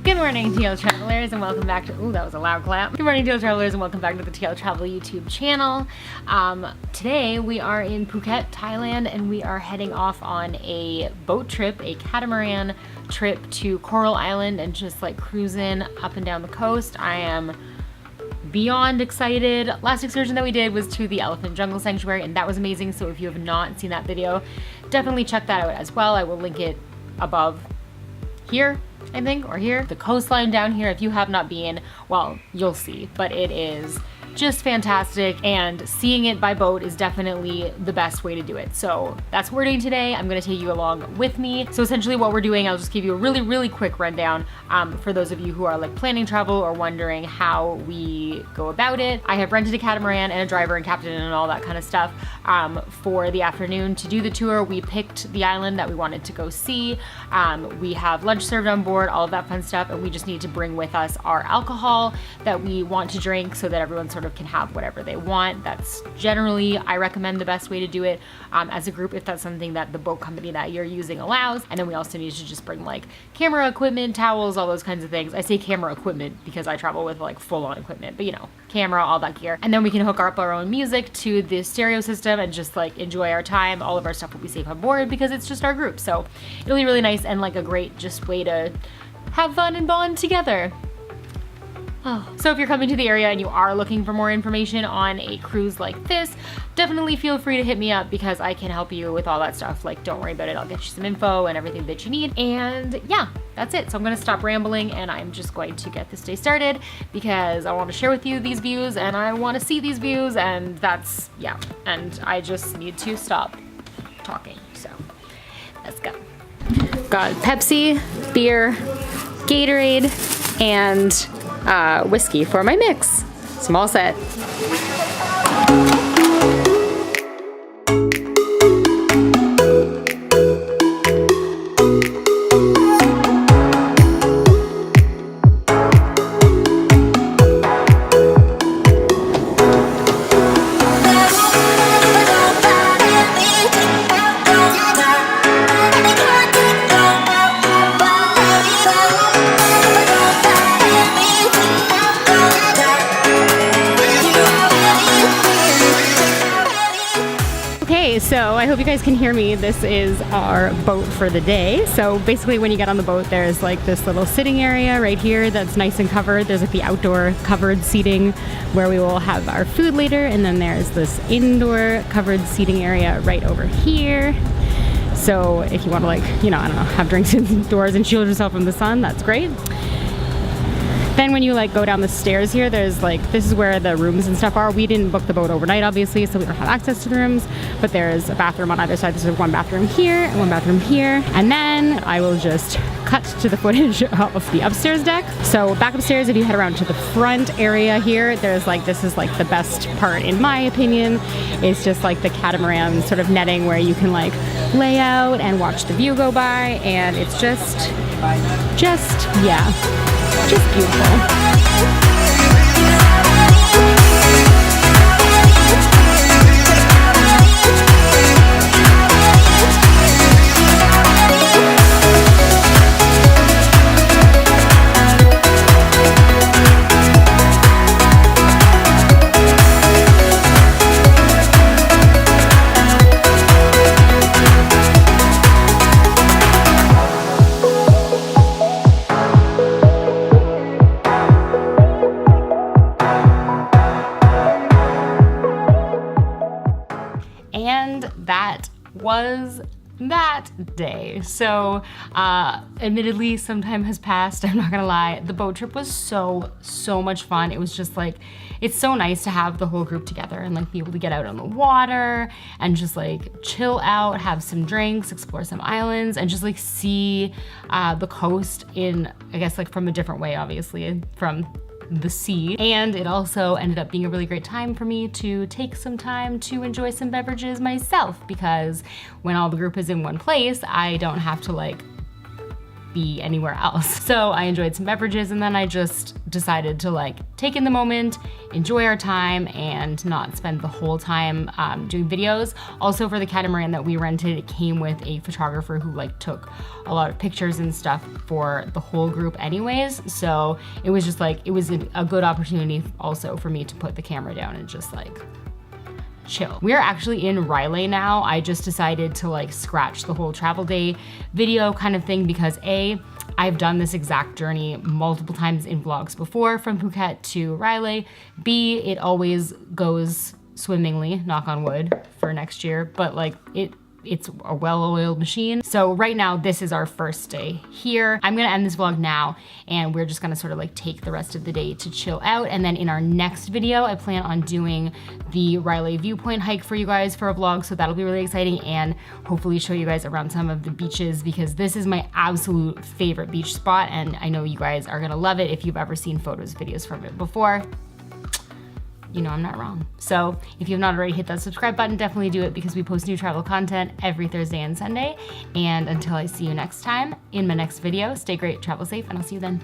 Good morning, TL Travelers, and welcome back to, ooh, that was a loud clap. Good morning, TL Travelers, and welcome back to the TL Travel YouTube channel. Today we are in Phuket, Thailand, and we are heading off on a boat trip, a catamaran trip to Coral Island and just like cruising up and down the coast. I am beyond excited. Last excursion that we did was to the Elephant Jungle Sanctuary, and that was amazing. So if you have not seen that video, definitely check that out as well. I will link it above here, I think, or here. The coastline down here, if you have not been, well, you'll see, but it is just fantastic, and seeing it by boat is definitely the best way to do it. So that's what we're doing today. I'm gonna take you along with me. So essentially what we're doing, I'll just give you a really quick rundown for those of you who are like planning travel or wondering how we go about it. I have rented a catamaran and a driver and captain and all that kind of stuff for the afternoon to do the tour. We picked the island that we wanted to go see. We have lunch served on board, all of that fun stuff, and we just need to bring with us our alcohol that we want to drink so that everyone sort of can have whatever they want. That's generally, I recommend, the best way to do it as a group, if that's something that the boat company that you're using allows. And then we also need to just bring like camera equipment, towels, all those kinds of things. I say camera equipment because I travel with like full-on equipment, but you know, camera, all that gear. And then we can hook up our own music to the stereo system and just like enjoy our time. All of our stuff will be safe on board because it's just our group. So it'll be really nice and like a great just way to have fun and bond together. So if you're coming to the area and you are looking for more information on a cruise like this, definitely feel free to hit me up because I can help you with all that stuff. Like, don't worry about it. I'll get you some info and everything that you need. And yeah, that's it. So I'm gonna stop rambling and I'm just going to get this day started because I want to share with you these views and I want to see these views, and that's, yeah. And I just need to stop talking. So let's go. Got Pepsi, beer, Gatorade, and whiskey for my mix. So I'm all set. So I hope you guys can hear me. This is our boat for the day. So basically when you get on the boat, there's like this little sitting area right here that's nice and covered. There's like the outdoor covered seating where we will have our food later. And then there's this indoor covered seating area right over here. So if you want to like, you know, I don't know, have drinks indoors and shield yourself from the sun, that's great. Then when you like go down the stairs here, there's like, this is where the rooms and stuff are. We didn't book the boat overnight, obviously, so we don't have access to the rooms, but there's a bathroom on either side. There's one bathroom here and one bathroom here. And then I will just cut to the footage of the upstairs deck. So back upstairs, if you head around to the front area here, there's like, this is like the best part in my opinion. It's just like the catamaran sort of netting where you can like lay out and watch the view go by. And it's just yeah. Just beautiful. And that was that day. So admittedly some time has passed, I'm not gonna lie. The boat trip was so much fun. It was just like, it's so nice to have the whole group together and like be able to get out on the water and just like chill out, have some drinks, explore some islands, and just like see the coast in, I guess, like from a different way, obviously, from the sea. And it also ended up being a really great time for me to take some time to enjoy some beverages myself, because when all the group is in one place, I don't have to like be anywhere else. So I enjoyed some beverages, and then I just decided to like take in the moment, enjoy our time, and not spend the whole time doing videos. Also, for the catamaran that we rented, it came with a photographer who like took a lot of pictures and stuff for the whole group anyways. So it was just like, it was a good opportunity also for me to put the camera down and just like chill. We are actually in Riley now. I just decided to like scratch the whole travel day video kind of thing because I've done this exact journey multiple times in vlogs before from Phuket to Riley. B, it always goes swimmingly, knock on wood, for next year, but like it's a well-oiled machine. So right now, this is our first day here. I'm gonna end this vlog now, and we're just gonna sort of like take the rest of the day to chill out. And then in our next video, I plan on doing the Riley viewpoint hike for you guys for a vlog. So that'll be really exciting, and hopefully show you guys around some of the beaches, because this is my absolute favorite beach spot. And I know you guys are gonna love it if you've ever seen photos, videos from it before. You know I'm not wrong. So if you have not already hit that subscribe button, definitely do it, because we post new travel content every Thursday and Sunday. And until I see you next time in my next video, stay great, travel safe, and I'll see you then.